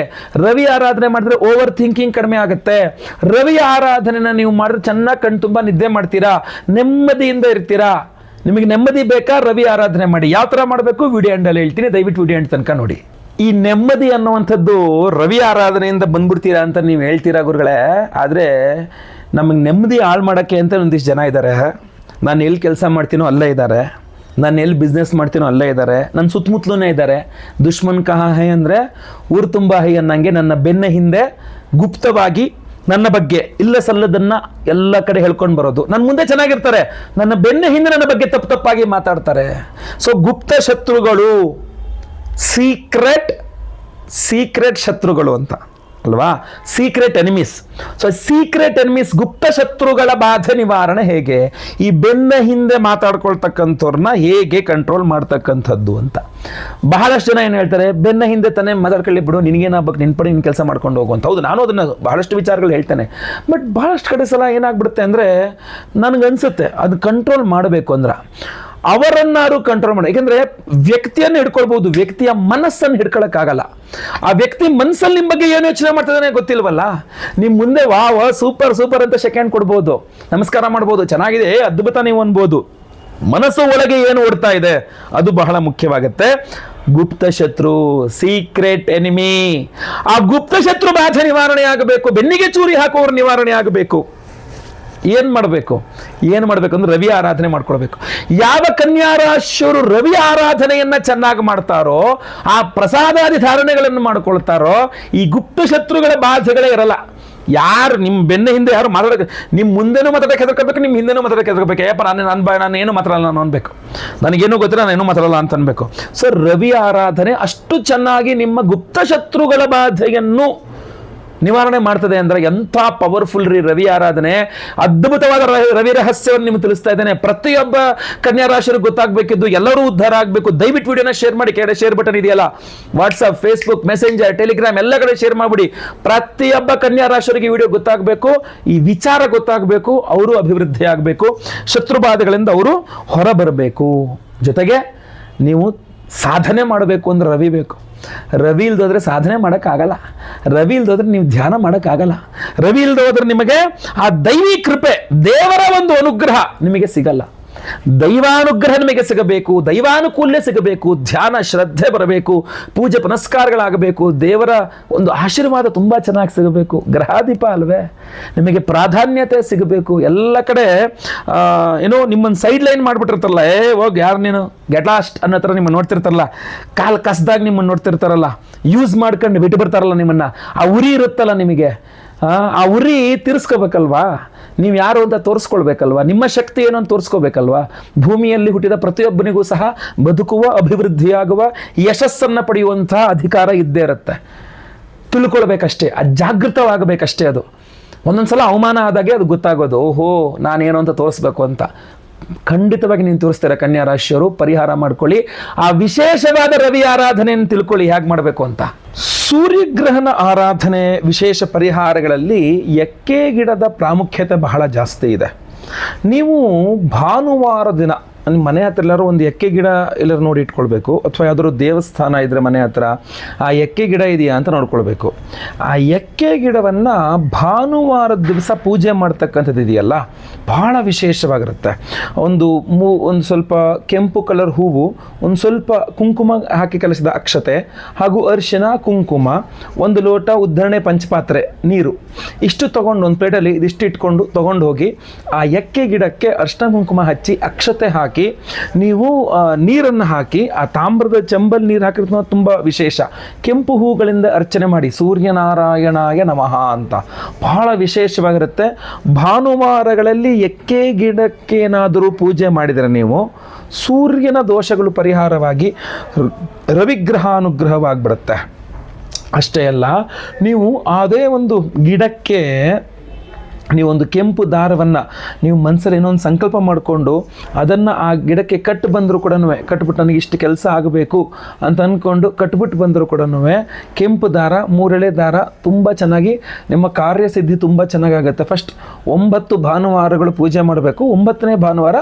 ರವಿ ಆರಾಧನೆ ಮಾಡಿದ್ರೆ ಓವರ್ ಥಿಂಕಿಂಗ್ ಕಡಿಮೆ ಆಗುತ್ತೆ. ರವಿ ಆರಾಧನೆನ ನೀವು ಮಾಡಿದ್ರೆ ಚೆನ್ನಾಗಿ ಕಣ್ ತುಂಬ ನಿದ್ದೆ ಮಾಡ್ತೀರಾ, ನೆಮ್ಮದಿಯಿಂದ ಇರ್ತೀರಾ. ನಿಮಗೆ ನೆಮ್ಮದಿ ಬೇಕಾ? ರವಿ ಆರಾಧನೆ ಮಾಡಿ. ಯಾವ ಥರ ಮಾಡಬೇಕು ವಿಡಿಯೋ ಎಂಡಲ್ಲಿ ಹೇಳ್ತೀನಿ, ದಯವಿಟ್ಟು ವಿಡಿಯೋ ಎಂಡ್ ತನಕ ನೋಡಿ. ಈ ನೆಮ್ಮದಿ ಅನ್ನುವಂಥದ್ದು ರವಿ ಆರಾಧನೆಯಿಂದ ಬಂದ್ಬಿಡ್ತೀರಾ ಅಂತ ನೀವು ಹೇಳ್ತೀರಾ ಗುರುಗಳೇ. ಆದರೆ ನಮಗೆ ನೆಮ್ಮದಿ ಹಾಳು ಮಾಡೋಕ್ಕೆ ಅಂತ ಒಂದಿಷ್ಟು ಜನ ಇದ್ದಾರೆ. ನಾನು ಎಲ್ಲಿ ಕೆಲಸ ಮಾಡ್ತೀನೋ ಅಲ್ಲೇ ಇದ್ದಾರೆ, ನಾನು ಎಲ್ಲಿ ಬಿಸ್ನೆಸ್ ಮಾಡ್ತೀನೋ ಅಲ್ಲೇ ಇದ್ದಾರೆ, ನನ್ನ ಸುತ್ತಮುತ್ತಲೂ ಇದ್ದಾರೆ. ದುಶ್ಮನ್ ಕಹಾ ಹೈ ಅಂದರೆ ಊರು ತುಂಬ ಹೈ ಅನ್ನಂಗೆ ನನ್ನ ಬೆನ್ನ ಹಿಂದೆ ಗುಪ್ತವಾಗಿ ನನ್ನ ಬಗ್ಗೆ ಇಲ್ಲ ಸಲ್ಲದನ್ನ ಎಲ್ಲ ಕಡೆ ಹೇಳ್ಕೊಂಡು ಬರೋದು. ನನ್ನ ಮುಂದೆ ಚೆನ್ನಾಗಿರ್ತಾರೆ, ನನ್ನ ಬೆನ್ನ ಹಿಂದೆ ನನ್ನ ಬಗ್ಗೆ ತಪ್ಪಾಗಿ ಮಾತಾಡ್ತಾರೆ. ಸೊ ಗುಪ್ತ ಶತ್ರುಗಳು, ಸೀಕ್ರೆಟ್ ಶತ್ರುಗಳು ಅಂತ ಅಲ್ವಾ, secret enemies. So secret enemies, ಗುಪ್ತ ಶತ್ರುಗಳ ಬಾಧೆ ನಿವಾರಣೆ ಹೇಗೆ, ಈ ಬೆನ್ನ ಹಿಂದೆ ಮಾತಾಡ್ಕೊಳ್ತಕ್ಕಂಥವ್ರನ್ನ ಹೇಗೆ ಕಂಟ್ರೋಲ್ ಮಾಡ್ತಕ್ಕಂಥದ್ದು ಅಂತ. ಬಹಳಷ್ಟು ಜನ ಏನು ಹೇಳ್ತಾರೆ, ಬೆನ್ನ ಹಿಂದೆ ತಾನೇ ಮಾತಾಡ್ಕೊಳ್ಳಿ ಬಿಡು, ನಿನಗೇನಾಗಬೇಕು, ನಿನ್ನ ಪಡಿ ನಿನ್ನ ಕೆಲಸ ಮಾಡ್ಕೊಂಡು ಹೋಗುವಂತ. ಹೌದು, ನಾನು ಅದನ್ನು ಬಹಳಷ್ಟು ವಿಚಾರಗಳು ಹೇಳ್ತೇನೆ. ಬಟ್ ಬಹಳಷ್ಟು ಕಡೆ ಸಲ ಏನಾಗ್ಬಿಡುತ್ತೆ ಅಂದರೆ ನನಗನ್ಸುತ್ತೆ ಅದು ಕಂಟ್ರೋಲ್ ಮಾಡಬೇಕು ಅಂದ್ರೆ ಅವರನ್ನಾರು ಕಂಟ್ರೋಲ್ ಮಾಡಿ. ಯಾಕೆಂದ್ರೆ ವ್ಯಕ್ತಿಯನ್ನು ಹಿಡ್ಕೊಳ್ಬಹುದು, ವ್ಯಕ್ತಿಯ ಮನಸ್ಸನ್ನು ಹಿಡ್ಕೊಳಕ್ಕಾಗಲ್ಲ. ಆ ವ್ಯಕ್ತಿ ಮನಸ್ಸಲ್ಲಿ ನಿಮ್ಮ ಬಗ್ಗೆ ಏನು ಯೋಚನೆ ಮಾಡ್ತಿದ್ದಾನೆ ಗೊತ್ತಿಲ್ವಲ್ಲ. ನಿಮ್ಮ ಮುಂದೆ ವಾ ಸೂಪರ್ ಅಂತ ಸೆಕೆಂಡ್ ಕೊಡ್ಬೋದು, ನಮಸ್ಕಾರ ಮಾಡ್ಬೋದು, ಚೆನ್ನಾಗಿದೆ, ಅದ್ಭುತ ನೀವು ಅನ್ಬೋದು. ಮನಸ್ಸು ಒಳಗೆ ಏನು ಓಡ್ತಾ ಇದೆ ಅದು ಬಹಳ ಮುಖ್ಯವಾಗುತ್ತೆ. ಗುಪ್ತ ಶತ್ರು, ಸೀಕ್ರೆಟ್ ಎನಿಮಿ, ಆ ಗುಪ್ತ ಶತ್ರು ಬಾಧೆ ನಿವಾರಣೆ ಆಗಬೇಕು, ಬೆನ್ನಿಗೆ ಚೂರಿ ಹಾಕುವವರು ನಿವಾರಣೆ ಆಗಬೇಕು. ಏನು ಮಾಡಬೇಕು ಅಂದ್ರೆ ರವಿ ಆರಾಧನೆ ಮಾಡ್ಕೊಳ್ಬೇಕು. ಯಾವ ಕನ್ಯಾ ರಾಶಿಯವರು ರವಿ ಆರಾಧನೆಯನ್ನ ಚೆನ್ನಾಗಿ ಮಾಡ್ತಾರೋ, ಆ ಪ್ರಸಾದಾದಿ ಧಾರಣೆಗಳನ್ನು ಮಾಡ್ಕೊಳ್ತಾರೋ, ಈ ಗುಪ್ತ ಶತ್ರುಗಳ ಬಾಧೆಗಳೇ ಇರಲ್ಲ. ಯಾರು ನಿಮ್ಮ ಬೆನ್ನ ಹಿಂದೆ ಯಾರು ಮಾತಾಡೋಕೆ, ನಿಮ್ಮ ಮುಂದೆನೂ ಮಾತಾಡೋಕೆ ಹೆದರ್ಕೋಬೇಕು, ನಿಮ್ಮ ಹಿಂದೆನೂ ಮಾತಾಡೋಕೆ ಹೆದರ್ಕೋಬೇಕು. ಯಪ್ಪ ನಾನು ಏನು ಮಾತಾಡಲ್ಲ ನಾನು ಅನ್ಬೇಕು, ನನಗೇನು ಗೊತ್ತಿಲ್ಲ ನಾನೇನು ಮಾತಾಡಲ್ಲ ಅಂತ ಅನ್ಬೇಕು. ಸೊ ರವಿ ಆರಾಧನೆ ಅಷ್ಟು ಚೆನ್ನಾಗಿ ನಿಮ್ಮ ಗುಪ್ತ ಶತ್ರುಗಳ ಬಾಧೆಯನ್ನು ನಿವಾರಣೆ ಮಾಡ್ತದೆ ಅಂದ್ರೆ ಎಂಥ ಪವರ್ಫುಲ್ ರೀ ರವಿ ಆರಾಧನೆ. ಅದ್ಭುತವಾದ ರವಿ ರಹಸ್ಯವನ್ನು ನಿಮ್ಗೆ ತಿಳಿಸ್ತಾ ಇದ್ದೇನೆ. ಪ್ರತಿಯೊಬ್ಬ ಕನ್ಯಾ ರಾಶಿಯರಿಗೆ ಗೊತ್ತಾಗಬೇಕಿದ್ದು, ಎಲ್ಲರೂ ಉದ್ಧಾರ ಆಗಬೇಕು. ದಯವಿಟ್ಟು ವಿಡಿಯೋನ ಶೇರ್ ಮಾಡಿ, ಕೆಳಗಡೆ ಶೇರ್ ಬಟನ್ ಇದೆಯಲ್ಲ, ವಾಟ್ಸ್ಆಪ್, ಫೇಸ್ಬುಕ್, ಮೆಸೆಂಜರ್, ಟೆಲಿಗ್ರಾಮ್ ಎಲ್ಲ ಕಡೆ ಶೇರ್ ಮಾಡಿಬಿಡಿ. ಪ್ರತಿಯೊಬ್ಬ ಕನ್ಯಾ ರಾಶಿಯವರಿಗೆ ವಿಡಿಯೋ ಗೊತ್ತಾಗಬೇಕು, ಈ ವಿಚಾರ ಗೊತ್ತಾಗಬೇಕು, ಅವರು ಅಭಿವೃದ್ಧಿ ಆಗಬೇಕು, ಶತ್ರುಬಾಧೆಗಳಿಂದ ಅವರು ಹೊರಬರಬೇಕು. ಜೊತೆಗೆ ನೀವು ಸಾಧನೆ ಮಾಡಬೇಕು ಅಂದ್ರೆ ರವಿ ಬೇಕು. ರವಿ ಇಲ್ದೋದ್ರೆ ಸಾಧನೆ ಮಾಡೋಕ್ಕಾಗಲ್ಲ. ರವಿ ಇಲ್ದೋದ್ರೆ ನೀವು ಧ್ಯಾನ ಮಾಡೋಕ್ಕಾಗಲ್ಲ. ರವಿ ಇಲ್ದೋದ್ರೆ ನಿಮಗೆ ಆ ದೈವಿ ಕೃಪೆ, ದೇವರ ಒಂದು ಅನುಗ್ರಹ ನಿಮಗೆ ಸಿಗಲ್ಲ. ದೈವಾನುಗ್ರಹ ನಿಮಗೆ ಸಿಗಬೇಕು, ದೈವಾನುಕೂಲ್ಯ ಸಿಗಬೇಕು, ಧ್ಯಾನ ಶ್ರದ್ಧೆ ಬರಬೇಕು, ಪೂಜೆ ಪುನಸ್ಕಾರಗಳಾಗಬೇಕು, ದೇವರ ಒಂದು ಆಶೀರ್ವಾದ ತುಂಬ ಚೆನ್ನಾಗಿ ಸಿಗಬೇಕು. ಗ್ರಹಾಧಿಪ ಅಲ್ವೇ, ನಿಮಗೆ ಪ್ರಾಧಾನ್ಯತೆ ಸಿಗಬೇಕು. ಎಲ್ಲ ಕಡೆ ಏನೋ ನಿಮ್ಮನ್ನು ಸೈಡ್ ಲೈನ್ ಮಾಡಿಬಿಟ್ಟಿರ್ತಾರಲ್ಲ, ಹೋಗಿ ಯಾರು ನೀನು ಗೆಟ್ ಲಾಸ್ಟ್ ಅನ್ನೋ ಥರ ನಿಮ್ಮನ್ನು ನೋಡ್ತಿರ್ತಾರಲ್ಲ, ಕಾಲು ಕಸ್ದಾಗ ನಿಮ್ಮನ್ನು ನೋಡ್ತಿರ್ತಾರಲ್ಲ, ಯೂಸ್ ಮಾಡ್ಕೊಂಡು ಬಿಟ್ಟು ಬರ್ತಾರಲ್ಲ ನಿಮ್ಮನ್ನು. ಆ ಉರಿ ಇರುತ್ತಲ್ಲ ನಿಮಗೆ, ಆ ಉರಿ ತೀರಿಸ್ಕೋಬೇಕಲ್ವಾ, ನೀವು ಯಾರು ಅಂತ ತೋರಿಸ್ಕೊಳ್ಬೇಕಲ್ವಾ, ನಿಮ್ಮ ಶಕ್ತಿ ಏನು ಅಂತ ತೋರಿಸ್ಕೋಬೇಕಲ್ವಾ. ಭೂಮಿಯಲ್ಲಿ ಹುಟ್ಟಿದ ಪ್ರತಿಯೊಬ್ಬನಿಗೂ ಸಹ ಬದುಕುವ, ಅಭಿವೃದ್ಧಿಯಾಗುವ, ಯಶಸ್ಸನ್ನು ಪಡೆಯುವಂತಹ ಅಧಿಕಾರ ಇದ್ದೇ ಇರುತ್ತೆ. ತಿಳ್ಕೊಳ್ಬೇಕಷ್ಟೇ, ಜಾಗೃತವಾಗಬೇಕಷ್ಟೇ. ಅದು ಒಂದೊಂದ್ಸಲ ಅವಮಾನ ಆದಾಗೆ ಅದು ಗೊತ್ತಾಗೋದು, ಓಹೋ ನಾನೇನು ಅಂತ ತೋರಿಸ್ಬೇಕು ಅಂತ. ಖಂಡಿತವಾಗಿ ನೀನು ತೋರಿಸ್ತಾರೆ ಕನ್ಯಾ ರಾಶಿಯವರು. ಪರಿಹಾರ ಮಾಡ್ಕೊಳ್ಳಿ, ಆ ವಿಶೇಷವಾದ ರವಿ ಆರಾಧನೆಯನ್ನು ತಿಳ್ಕೊಳ್ಳಿ ಹೇಗೆ ಮಾಡಬೇಕು ಅಂತ. ಸೂರ್ಯಗ್ರಹಣ ಆರಾಧನೆ ವಿಶೇಷ ಪರಿಹಾರಗಳಲ್ಲಿ ಎಕ್ಕೆ ಗಿಡದ ಪ್ರಾಮುಖ್ಯತೆ ಬಹಳ ಜಾಸ್ತಿ ಇದೆ. ನೀವು ಭಾನುವಾರ ದಿನ ನಿಮ್ಮ ಮನೆ ಹತ್ರ ಎಲ್ಲರೂ ಒಂದು ಎಕ್ಕೆ ಗಿಡ ಎಲ್ಲರೂ ನೋಡಿ ಇಟ್ಕೊಳ್ಬೇಕು, ಅಥವಾ ಯಾವ್ದಾದ್ರು ದೇವಸ್ಥಾನ ಇದ್ದರೆ ಮನೆ ಹತ್ರ ಆ ಎಕ್ಕೆ ಗಿಡ ಇದೆಯಾ ಅಂತ ನೋಡ್ಕೊಳ್ಬೇಕು. ಆ ಎಕ್ಕೆ ಗಿಡವನ್ನು ಭಾನುವಾರದ ದಿವಸ ಪೂಜೆ ಮಾಡ್ತಕ್ಕಂಥದ್ದು ಇದೆಯಲ್ಲ, ಬಹಳ ವಿಶೇಷವಾಗಿರುತ್ತೆ. ಒಂದು ಸ್ವಲ್ಪ ಕೆಂಪು ಕಲರ್ ಹೂವು, ಒಂದು ಸ್ವಲ್ಪ ಕುಂಕುಮ ಹಾಕಿ ಕಲಿಸಿದ ಅಕ್ಷತೆ ಹಾಗೂ ಅರಿಶಿನ, ಕುಂಕುಮ, ಒಂದು ಲೋಟ ಉದ್ಧರಣೆ ಪಂಚಪಾತ್ರೆ ನೀರು, ಇಷ್ಟು ತೊಗೊಂಡು ಒಂದು ಪ್ಲೇಟಲ್ಲಿ ಇದಿಷ್ಟು ಇಟ್ಕೊಂಡು ತೊಗೊಂಡು ಹೋಗಿ ಆ ಎಕ್ಕೆ ಗಿಡಕ್ಕೆ ಅರಿಶಿನ ಕುಂಕುಮ ಹಚ್ಚಿ ಅಕ್ಷತೆ ಹಾಕಿ ನೀವು ನೀರನ್ನು ಹಾಕಿ, ಆ ತಾಮ್ರದ ಚೆಂಬಲ್ ನೀರು ಹಾಕಿರೋದು ತುಂಬ ವಿಶೇಷ. ಕೆಂಪು ಹೂಗಳಿಂದ ಅರ್ಚನೆ ಮಾಡಿ, ಸೂರ್ಯನಾರಾಯಣಾಯ ನಮಃ ಅಂತ ಬಹಳ ವಿಶೇಷವಾಗಿರುತ್ತೆ. ಭಾನುವಾರಗಳಲ್ಲಿ ಎಕ್ಕೆ ಗಿಡಕ್ಕೇನಾದರೂ ಪೂಜೆ ಮಾಡಿದರೆ ನೀವು ಸೂರ್ಯನ ದೋಷಗಳು ಪರಿಹಾರವಾಗಿ ರವಿಗ್ರಹಾನುಗ್ರಹವಾಗಿಬಿಡುತ್ತೆ. ಅಷ್ಟೇ ಅಲ್ಲ, ನೀವು ಅದೇ ಒಂದು ಗಿಡಕ್ಕೆ ನೀವೊಂದು ಕೆಂಪು ದಾರವನ್ನು ನೀವು ಮನಸ್ಸಲ್ಲಿ ಏನೋ ಒಂದು ಸಂಕಲ್ಪ ಮಾಡಿಕೊಂಡು ಅದನ್ನು ಆ ಗಿಡಕ್ಕೆ ಕಟ್ಟು ಬಂದರೂ ಕೂಡ, ಕಟ್ಬಿಟ್ಟು ನನಗೆ ಇಷ್ಟು ಕೆಲಸ ಆಗಬೇಕು ಅಂತ ಅಂದ್ಕೊಂಡು ಕಟ್ಬಿಟ್ಟು ಬಂದರೂ ಕೂಡ ಕೆಂಪು ದಾರ, 3 ಎಳೆ ದಾರ ತುಂಬ ಚೆನ್ನಾಗಿ ನಿಮ್ಮ ಕಾರ್ಯಸಿದ್ಧಿ ತುಂಬ ಚೆನ್ನಾಗಾಗುತ್ತೆ. ಫಸ್ಟ್ 9 ಭಾನುವಾರಗಳು ಪೂಜೆ ಮಾಡಬೇಕು, 9ನೇ ಭಾನುವಾರ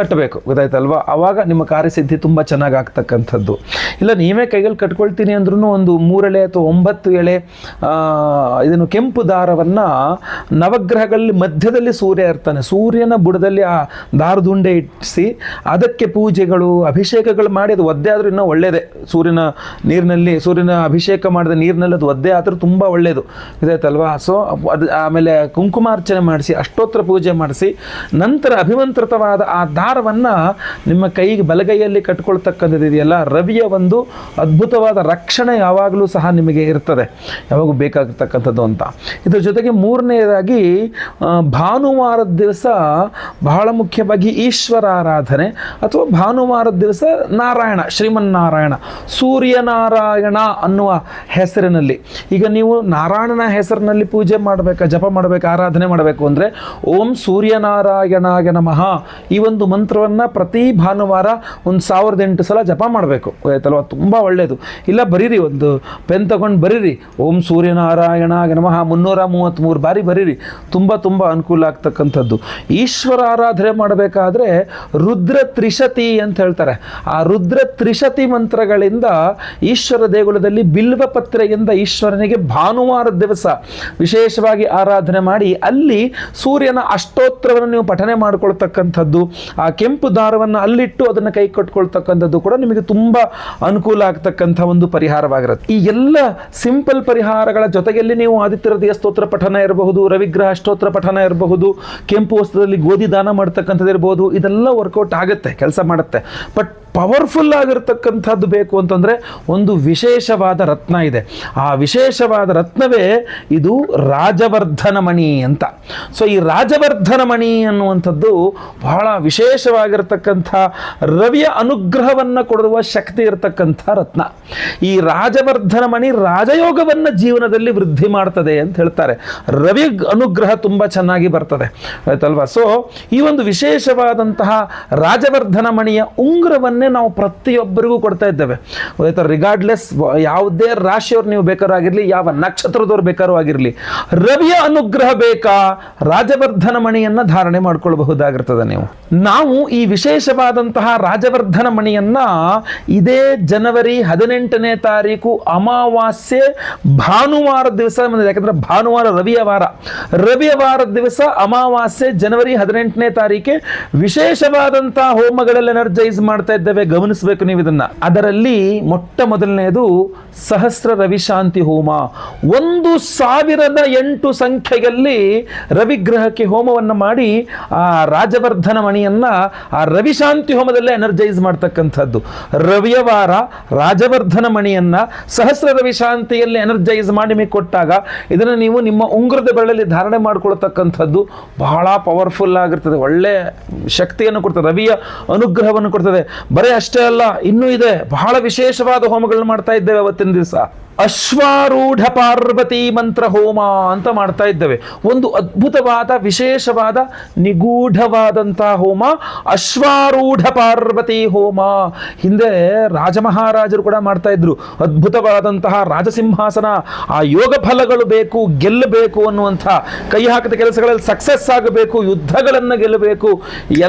ಕಟ್ಟಬೇಕು, ಗೊತ್ತಾಯ್ತಲ್ವ? ಆವಾಗ ನಿಮ್ಮ ಕಾರ್ಯಸಿದ್ಧಿ ತುಂಬ ಚೆನ್ನಾಗಿ ಆಗ್ತಕ್ಕಂಥದ್ದು. ಇಲ್ಲ ನೀವೇ ಕೈಯಲ್ಲಿ ಕಟ್ಕೊಳ್ತೀನಿ ಅಂದ್ರೂ ಒಂದು 3 ಎಳೆ ಅಥವಾ 9 ಎಳೆ ಇದನ್ನು ಕೆಂಪು ದಾರವನ್ನು ನವಗ್ರಹ ಮಧ್ಯದಲ್ಲಿ ಸೂರ್ಯ ಇರ್ತಾನೆ, ಸೂರ್ಯನ ಬುಡದಲ್ಲಿ ಆ ದಾರದುಂಡೆ ಇಟ್ಟಿಸಿ ಅದಕ್ಕೆ ಪೂಜೆಗಳು, ಅಭಿಷೇಕಗಳು ಮಾಡಿ, ಅದು ಒದ್ದೆ ಆದರೂ ಇನ್ನೂ ಒಳ್ಳೆಯದೇ. ಸೂರ್ಯನ ಅಭಿಷೇಕ ಮಾಡಿದ ನೀರಿನಲ್ಲಿ ಅದು ಒದ್ದೆ ಆದರೂ ತುಂಬ ಒಳ್ಳೆಯದು, ಇದಾಯ್ತಲ್ವಾ? ಸೊ ಅದು ಆಮೇಲೆ ಕುಂಕುಮಾರ್ಚನೆ ಮಾಡಿಸಿ, ಅಷ್ಟೋತ್ತರ ಪೂಜೆ ಮಾಡಿಸಿ, ನಂತರ ಅಭಿಮಂತ್ರಿತವಾದ ಆ ದಾರವನ್ನು ನಿಮ್ಮ ಕೈಗೆ ಬಲಗೈಯಲ್ಲಿ ಕಟ್ಕೊಳ್ತಕ್ಕಂಥದ್ದು ಇದೆಯಲ್ಲ, ರವಿಯ ಒಂದು ಅದ್ಭುತವಾದ ರಕ್ಷಣೆ ಯಾವಾಗಲೂ ಸಹ ನಿಮಗೆ ಇರ್ತದೆ, ಯಾವಾಗೂ ಬೇಕಾಗಿರ್ತಕ್ಕಂಥದ್ದು ಅಂತ. ಇದ್ರ ಜೊತೆಗೆ 3ನೇದಾಗಿ ಭಾನುವಾರದ ದಿವಸ ಬಹಳ ಮುಖ್ಯವಾಗಿ ಈಶ್ವರ ಆರಾಧನೆ, ಅಥವಾ ಭಾನುವಾರದ ದಿವಸ ನಾರಾಯಣ, ಶ್ರೀಮನ್ನಾರಾಯಣ, ಸೂರ್ಯನಾರಾಯಣ ಅನ್ನುವ ಹೆಸರಿನಲ್ಲಿ. ಈಗ ನೀವು ನಾರಾಯಣನ ಹೆಸರಿನಲ್ಲಿ ಪೂಜೆ ಮಾಡಬೇಕು, ಜಪ ಮಾಡಬೇಕು, ಆರಾಧನೆ ಮಾಡಬೇಕು ಅಂದರೆ ಓಂ ಸೂರ್ಯನಾರಾಯಣಾಯ ನಮಃ ಈ ಒಂದು ಮಂತ್ರವನ್ನು ಪ್ರತಿ ಭಾನುವಾರ ಒಂದು 1008 ಸಲ ಜಪ ಮಾಡಬೇಕು, ಆಯ್ತಲ್ವ? ತುಂಬ ಒಳ್ಳೆಯದು. ಇಲ್ಲ ಬರೀರಿ, ಒಂದು ಪೆನ್ ತಗೊಂಡು ಬರೀರಿ, ಓಂ ಸೂರ್ಯನಾರಾಯಣಾಯ ನಮಃ 333 ಬಾರಿ ಬರೀರಿ, ತುಂಬ ಅನುಕೂಲ ಆಗ್ತಕ್ಕಂಥದ್ದು. ಈಶ್ವರ ಆರಾಧನೆ ಮಾಡಬೇಕಾದ್ರೆ ರುದ್ರ ತ್ರಿಶತಿ ಅಂತ ಹೇಳ್ತಾರೆ. ಆ ರುದ್ರ ತ್ರಿಶತಿ ಮಂತ್ರಗಳಿಂದ ಈಶ್ವರ ದೇಗುಲದಲ್ಲಿ ಬಿಲ್ವ ಪತ್ರೆಯಿಂದ ಈಶ್ವರನಿಗೆ ಭಾನುವಾರದ ದಿವಸ ವಿಶೇಷವಾಗಿ ಆರಾಧನೆ ಮಾಡಿ, ಅಲ್ಲಿ ಸೂರ್ಯನ ಅಷ್ಟೋತ್ತರವನ್ನು ನೀವು ಪಠನೆ ಮಾಡಿಕೊಳ್ತಕ್ಕಂಥದ್ದು, ಆ ಆ ಕೆಂಪು ದಾರವನ್ನು ಅಲ್ಲಿಟ್ಟು ಅದನ್ನು ಕೈ ಕಟ್ಕೊಳ್ತಕ್ಕಂಥದ್ದು ಕೂಡ ನಿಮಗೆ ತುಂಬ ಅನುಕೂಲ ಆಗ್ತಕ್ಕಂಥ ಒಂದು ಪರಿಹಾರವಾಗಿರುತ್ತೆ. ಈ ಎಲ್ಲ ಸಿಂಪಲ್ ಪರಿಹಾರಗಳ ಜೊತೆಯಲ್ಲಿ ನೀವು ಆದಿತ್ಯ ಹೃದಯ ಸ್ತೋತ್ರ ಪಠನ ಇರಬಹುದು, ರವಿಗ್ರಹ ಸ್ತೋತ್ರ ಪಠನ ಇರಬಹುದು, ಕೆಂಪು ವಸ್ತ್ರದಲ್ಲಿ ಗೋಧಿ ದಾನ ಮಾಡ್ತಕ್ಕಂಥದ್ದು ಇರಬಹುದು, ಇದೆಲ್ಲ ವರ್ಕೌಟ್ ಆಗುತ್ತೆ, ಕೆಲಸ ಮಾಡುತ್ತೆ. ಬಟ್ ಪವರ್ಫುಲ್ ಆಗಿರ್ತಕ್ಕಂಥದ್ದು ಬೇಕು ಅಂತಂದರೆ ಒಂದು ವಿಶೇಷವಾದ ರತ್ನ ಇದೆ. ಆ ವಿಶೇಷವಾದ ರತ್ನವೇ ಇದು ರಾಜವರ್ಧನ ಮಣಿ ಅಂತ. ಸೊ ಈ ರಾಜವರ್ಧನ ಮಣಿ ಅನ್ನುವಂಥದ್ದು ಬಹಳ ವಿಶೇಷವಾಗಿರ್ತಕ್ಕಂಥ ರವಿಯ ಅನುಗ್ರಹವನ್ನು ಕೊಡುವ ಶಕ್ತಿ ಇರತಕ್ಕಂಥ ರತ್ನ. ಈ ರಾಜವರ್ಧನ ಮಣಿ ರಾಜಯೋಗವನ್ನು ಜೀವನದಲ್ಲಿ ವೃದ್ಧಿ ಮಾಡ್ತದೆ ಅಂತ ಹೇಳ್ತಾರೆ. ರವಿ ಅನುಗ್ರಹ ತುಂಬ ಚೆನ್ನಾಗಿ ಬರ್ತದೆ, ಆಯ್ತಲ್ವಾ? ಸೊ ಈ ಒಂದು ವಿಶೇಷವಾದಂತಹ ರಾಜವರ್ಧನ ಮಣಿಯ ಉಂಗುರವನ್ನು ನಾವು ಪ್ರತಿಯೊಬ್ಬರಿಗೂ ಕೊಡ್ತಾ ಇದ್ದೇವೆ. ರಿಗಾರ್ಡ್ಲೆಸ್ ಯಾವುದೇ ರಾಶಿಯವ್ರು ನೀವು ಬೇಕಾದ್ರೂ ಆಗಿರಲಿ, ಯಾವ ನಕ್ಷತ್ರದವ್ರು ಬೇಕಾದ್ರೂ ಆಗಿರಲಿ, ರವಿಯ ಅನುಗ್ರಹ ಬೇಕಾ, ರಾಜವರ್ಧನ ಮಣಿಯನ್ನ ಧಾರಣೆ ಮಾಡ್ಕೊಳ್ಬಹುದಾಗಿರ್ತದೆ. ನಾವು ಈ ವಿಶೇಷವಾದಂತಹ ರಾಜವರ್ಧನ ಮಣಿಯನ್ನ ಇದೇ ಜನವರಿ 18ನೇ ತಾರೀಕು ಅಮಾವಾಸ್ಯೆ ಭಾನುವಾರ ದಿವಸ, ಯಾಕಂದ್ರೆ ಭಾನುವಾರ ರವಿಯ ವಾರದ ದಿವಸ ಅಮಾವಾಸ್ಯೆ ಜನವರಿ 18ನೇ ತಾರೀಕೆ ವಿಶೇಷವಾದಂತಹ ಹೋಮಗಳಲ್ಲಿ ಎನರ್ಜೈಸ್ ಮಾಡ್ತಾ ಇದ್ದೇವೆ. ಗಮನಿಸಬೇಕು ನೀವು ಇದನ್ನ. ಅದರಲ್ಲಿ ಮೊಟ್ಟ ಮೊದಲನೆಯದು ಸಹಸ್ರ ರವಿಶಾಂತಿ ಹೋಮ. 1008 ಸಂಖ್ಯೆಯಲ್ಲಿ ರವಿಗ್ರಹಕ್ಕೆ ಹೋಮವನ್ನು ಮಾಡಿ ಆ ರಾಜವರ್ಧನ ಮಣಿಯನ್ನ ಆ ರವಿಶಾಂತಿ ಹೋಮದಲ್ಲೇ ಎನರ್ಜೈಸ್ ಮಾಡ್ತಕ್ಕಂಥದ್ದು. ರವಿಯ ವಾರ ರಾಜವರ್ಧನ ಮಣಿಯನ್ನ ಸಹಸ್ರ ರವಿಶಾಂತಿಯಲ್ಲಿ ಎನರ್ಜೈಸ್ ಮಾಡಿ ನಿಮಗೆ ಕೊಟ್ಟಾಗ ಇದನ್ನು ನೀವು ನಿಮ್ಮ ಉಂಗುರದ ಬೆರಳಲ್ಲಿ ಧಾರಣೆ ಮಾಡಿಕೊಳ್ತಕ್ಕಂಥದ್ದು ಬಹಳ ಪವರ್ಫುಲ್ ಆಗಿರ್ತದೆ, ಒಳ್ಳೆ ಶಕ್ತಿಯನ್ನು ಕೊಡ್ತದೆ, ರವಿಯ ಅನುಗ್ರಹವನ್ನು ಕೊಡ್ತದೆ. ಬರೀ ಅಷ್ಟೇ ಅಲ್ಲ, ಇನ್ನೂ ಇದೆ, ಬಹಳ ವಿಶೇಷವಾದ ಹೋಮಗಳನ್ನು ಮಾಡ್ತಾ ಇದ್ದೇವೆ ಅವತ್ತಿನ ದಿವಸ. ಅಶ್ವಾರೂಢ ಪಾರ್ವತಿ ಮಂತ್ರ ಹೋಮ ಅಂತ ಮಾಡ್ತಾ ಇದ್ದೇವೆ. ಒಂದು ಅದ್ಭುತವಾದ ವಿಶೇಷವಾದ ನಿಗೂಢವಾದಂತಹ ಹೋಮ ಅಶ್ವಾರೂಢ ಪಾರ್ವತಿ ಹೋಮ. ಹಿಂದೆ ರಾಜಮಹಾರಾಜರು ಕೂಡ ಮಾಡ್ತಾ ಇದ್ರು. ಅದ್ಭುತವಾದಂತಹ ರಾಜಸಿಂಹಾಸನ, ಆ ಯೋಗ ಫಲಗಳು ಬೇಕು, ಗೆಲ್ಲಬೇಕು ಅನ್ನುವಂಥ, ಕೈ ಹಾಕಿದ ಕೆಲಸಗಳಲ್ಲಿ ಸಕ್ಸಸ್ ಆಗಬೇಕು, ಯುದ್ಧಗಳನ್ನು ಗೆಲ್ಲಬೇಕು,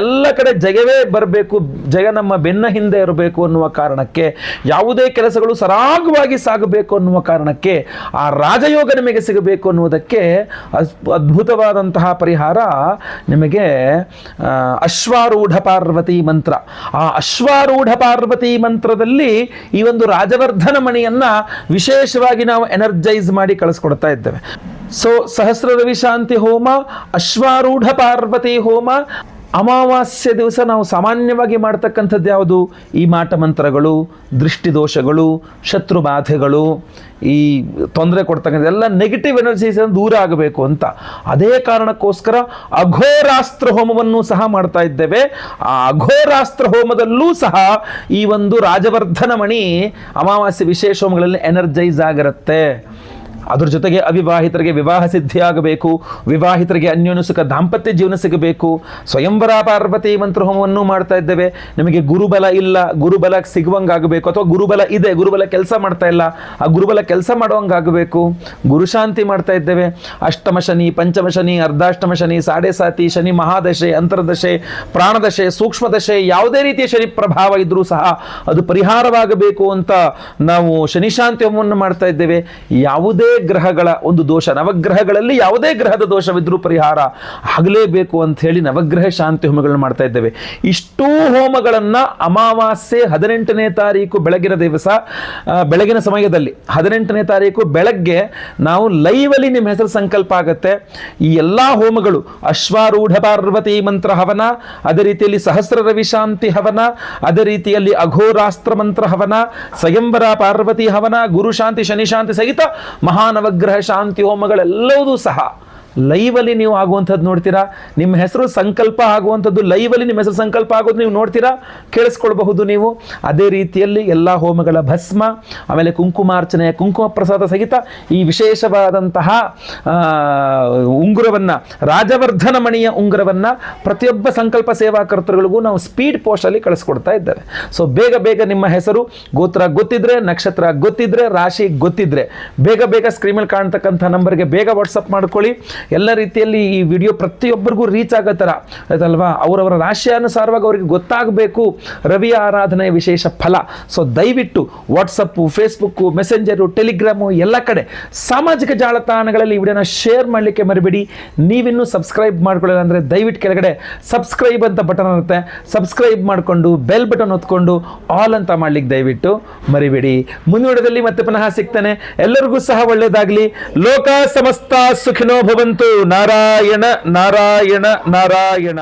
ಎಲ್ಲ ಕಡೆ ಜಯವೇ ಬರಬೇಕು, ಜಯ ನಮ್ಮ ಬೆನ್ನ ಹಿಂದೆ ಇರಬೇಕು ಅನ್ನುವ ಕಾರಣಕ್ಕೆ, ಯಾವುದೇ ಕೆಲಸಗಳು ಸರಾಗವಾಗಿ ಸಾಗಬೇಕು ಅನ್ನುವ ಕಾರಣಕ್ಕೆ, ಆ ರಾಜಯೋಗ ನಿಮಗೆ ಸಿಗಬೇಕು ಅನ್ನುವುದಕ್ಕೆ ಅದ್ಭುತವಾದಂತಹ ಪರಿಹಾರ ನಿಮಗೆ ಅಶ್ವಾರೂಢ ಪಾರ್ವತಿ ಮಂತ್ರ. ಆ ಅಶ್ವಾರೂಢ ಪಾರ್ವತಿ ಮಂತ್ರದಲ್ಲಿ ಈ ಒಂದು ರಾಜವರ್ಧನ ಮಣಿಯನ್ನ ವಿಶೇಷವಾಗಿ ನಾವು ಎನರ್ಜೈಸ್ ಮಾಡಿ ಕಳಿಸ್ಕೊಡ್ತಾ ಇದ್ದೇವೆ. ಸೊ ಸಹಸ್ರ ರವಿಶಾಂತಿ ಹೋಮ, ಅಶ್ವಾರೂಢ ಪಾರ್ವತಿ ಹೋಮ. ಅಮಾವಾಸ್ಯೆ ದಿವಸ ನಾವು ಸಾಮಾನ್ಯವಾಗಿ ಮಾಡ್ತಕ್ಕಂಥದ್ದು ಯಾವುದು? ಈ ಮಾಟ ಮಂತ್ರಗಳು, ದೃಷ್ಟಿದೋಷಗಳು, ಶತ್ರು ಬಾಧೆಗಳು, ಈ ತೊಂದರೆ ಕೊಡ್ತಕ್ಕಂಥ ಎಲ್ಲ ನೆಗೆಟಿವ್ ಎನರ್ಜೀಸ್ ದೂರ ಆಗಬೇಕು ಅಂತ. ಅದೇ ಕಾರಣಕ್ಕೋಸ್ಕರ ಅಘೋರಾಸ್ತ್ರ ಹೋಮವನ್ನು ಸಹ ಮಾಡ್ತಾ ಇದ್ದೇವೆ. ಆ ಅಘೋರಾಸ್ತ್ರ ಹೋಮದಲ್ಲೂ ಸಹ ಈ ಒಂದು ರಾಜವರ್ಧನ ಮಣಿ ಅಮಾವಾಸ್ಯೆ ವಿಶೇಷ ಹೋಮಗಳಲ್ಲಿ ಎನರ್ಜೈಸ್ ಆಗಿರುತ್ತೆ. ಅದ್ರ ಜೊತೆಗೆ ಅವಿವಾಹಿತರಿಗೆ ವಿವಾಹ ಸಿದ್ಧಿಯಾಗಬೇಕು, ವಿವಾಹಿತರಿಗೆ ಅನ್ಯೋನ್ಯ ದಾಂಪತ್ಯ ಜೀವನ ಸಿಗಬೇಕು. ಸ್ವಯಂವರ ಪಾರ್ವತಿ ಮಂತ್ರ ಹೋಮವನ್ನು ಮಾಡ್ತಾ ಇದ್ದೇವೆ. ನಿಮಗೆ ಗುರುಬಲ ಇಲ್ಲ, ಗುರುಬಲ ಸಿಗುವಂಗಾಗಬೇಕು, ಅಥವಾ ಗುರುಬಲ ಇದೆ, ಗುರುಬಲ ಕೆಲಸ ಮಾಡ್ತಾ ಇಲ್ಲ, ಆ ಗುರುಬಲ ಕೆಲಸ ಮಾಡುವಂಗಾಗಬೇಕು. ಗುರುಶಾಂತಿ ಮಾಡ್ತಾ ಇದ್ದೇವೆ. ಅಷ್ಟಮ ಶನಿ, ಪಂಚಮ ಶನಿ, ಅರ್ಧಾಷ್ಟಮ ಶನಿ, ಸಾಡೆ ಸಾತಿ ಶನಿ, ಮಹಾದಶೆ, ಅಂತರ್ದಶೆ, ಪ್ರಾಣದಶೆ, ಸೂಕ್ಷ್ಮದಶೆ, ಯಾವುದೇ ರೀತಿಯ ಶನಿ ಪ್ರಭಾವ ಇದ್ರೂ ಸಹ ಅದು ಪರಿಹಾರವಾಗಬೇಕು ಅಂತ ನಾವು ಶನಿಶಾಂತಿ ಹೋಮವನ್ನು ಮಾಡ್ತಾ ಇದ್ದೇವೆ. ಯಾವುದೇ ಗ್ರಹಗಳ ಒಂದು ದೋಷ, ನವಗ್ರಹಗಳಲ್ಲಿ ಯಾವುದೇ ಗ್ರಹದ ದೋಷವಿದ್ರೂ ಪರಿಹಾರ ಆಗಲೇಬೇಕು ಅಂತ ಹೇಳಿ ನವಗ್ರಹ ಶಾಂತಿ ಹೋಮಗಳನ್ನು ಮಾಡ್ತಾ ಇದ್ದೇವೆ. ಇಷ್ಟೂ ಹೋಮಗಳನ್ನು ಅಮಾವಾಸ್ಯೆ 18ನೇ ತಾರೀಕು ಬೆಳಗಿನ ದಿವಸ, ಬೆಳಗಿನ ಸಮಯದಲ್ಲಿ 18ನೇ ತಾರೀಕು ಬೆಳಗ್ಗೆ ನಾವು ಲೈವಲ್ಲಿ ನಿಮ್ಮ ಹೆಸರು ಸಂಕಲ್ಪ ಆಗುತ್ತೆ. ಈ ಎಲ್ಲ ಹೋಮಗಳು ಅಶ್ವಾರೂಢ ಪಾರ್ವತಿ ಮಂತ್ರ ಹವನ, ಅದೇ ರೀತಿಯಲ್ಲಿ ಸಹಸ್ರ ರವಿಶಾಂತಿ ಹವನ, ಅದೇ ರೀತಿಯಲ್ಲಿ ಅಘೋರಾಸ್ತ್ರ ಮಂತ್ರ ಹವನ, ಸ್ವಯಂವರ ಪಾರ್ವತಿ ಹವನ, ಗುರುಶಾಂತಿ ಶನಿಶಾಂತಿ ಸಹಿತ ಮಹಾನವಗ್ರಹ ಶಾಂತಿ ಹೋಮಗಳೆಲ್ಲವೂ ಸಹ ಲೈವಲ್ಲಿ ನೀವು ಆಗುವಂಥದ್ದು ನೋಡ್ತೀರಾ. ನಿಮ್ಮ ಹೆಸರು ಸಂಕಲ್ಪ ಆಗುವಂಥದ್ದು ಲೈವಲ್ಲಿ ನಿಮ್ಮ ಹೆಸರು ಸಂಕಲ್ಪ ಆಗೋದು ನೀವು ನೋಡ್ತೀರಾ, ಕೇಳಿಸ್ಕೊಳ್ಬಹುದು ನೀವು. ಅದೇ ರೀತಿಯಲ್ಲಿ ಎಲ್ಲ ಹೋಮಗಳ ಭಸ್ಮ, ಆಮೇಲೆ ಕುಂಕುಮಾರ್ಚನೆ, ಕುಂಕುಮ ಪ್ರಸಾದ ಸಹಿತ ಈ ವಿಶೇಷವಾದಂತಹ ಉಂಗುರವನ್ನು, ರಾಜವರ್ಧನ ಮಣಿಯ ಉಂಗುರವನ್ನು ಪ್ರತಿಯೊಬ್ಬ ಸಂಕಲ್ಪ ಸೇವಾಕರ್ತರುಗಳಿಗೂ ನಾವು ಸ್ಪೀಡ್ ಪೋಸ್ಟಲ್ಲಿ ಕಳಿಸ್ಕೊಡ್ತಾ ಇದ್ದೇವೆ. ಸೊ ಬೇಗ ಬೇಗ ನಿಮ್ಮ ಹೆಸರು, ಗೋತ್ರ ಗೊತ್ತಿದ್ರೆ, ನಕ್ಷತ್ರ ಗೊತ್ತಿದ್ರೆ, ರಾಶಿ ಗೊತ್ತಿದ್ರೆ ಬೇಗ ಬೇಗ ಸ್ಕ್ರೀನ್ ಮೇಲೆ ಕಾಣ್ತಕ್ಕಂಥ ನಂಬರ್ಗೆ ಬೇಗ ವಾಟ್ಸಪ್ ಮಾಡ್ಕೊಳ್ಳಿ. ಎಲ್ಲ ರೀತಿಯಲ್ಲಿ ಈ ವಿಡಿಯೋ ಪ್ರತಿಯೊಬ್ಬರಿಗೂ ರೀಚ್ ಆಗೋ ಥರ ಆಯ್ತಲ್ವಾ, ಅವರವರ ರಾಶಿಯಾನುಸಾರವಾಗಿ ಅವರಿಗೆ ಗೊತ್ತಾಗಬೇಕು ರವಿಯ ಆರಾಧನೆಯ ವಿಶೇಷ ಫಲ. ಸೊ ದಯವಿಟ್ಟು ವಾಟ್ಸಪ್ಪು, ಫೇಸ್ಬುಕ್ಕು, ಮೆಸೆಂಜರು, ಟೆಲಿಗ್ರಾಮು ಎಲ್ಲ ಕಡೆ ಸಾಮಾಜಿಕ ಜಾಲತಾಣಗಳಲ್ಲಿ ಈ ವಿಡಿಯೋನ ಶೇರ್ ಮಾಡಲಿಕ್ಕೆ ಮರಿಬೇಡಿ. ನೀವಿನ್ನೂ ಸಬ್ಸ್ಕ್ರೈಬ್ ಮಾಡ್ಕೊಳ್ಳಿಲ್ಲ ಅಂದರೆ ದಯವಿಟ್ಟು ಕೆಳಗಡೆ ಸಬ್ಸ್ಕ್ರೈಬ್ ಅಂತ ಬಟನ್ ಇರುತ್ತೆ, ಸಬ್ಸ್ಕ್ರೈಬ್ ಮಾಡಿಕೊಂಡು ಬೆಲ್ ಬಟನ್ ಒತ್ಕೊಂಡು ಆಲ್ ಅಂತ ಮಾಡ್ಲಿಕ್ಕೆ ದಯವಿಟ್ಟು ಮರಿಬೇಡಿ. ಮುಂದಿನ ವಿಡಿಯೋದಲ್ಲಿ ಮತ್ತೆ ಪುನಃ ಸಿಗ್ತಾನೆ. ಎಲ್ಲರಿಗೂ ಸಹ ಒಳ್ಳೆಯದಾಗಲಿ. ಲೋಕ ಸಮಸ್ತ ಸುಖಿನೋ ಭವಂತು. ನಾರಾಯಣ ನಾರಾಯಣ ನಾರಾಯಣ.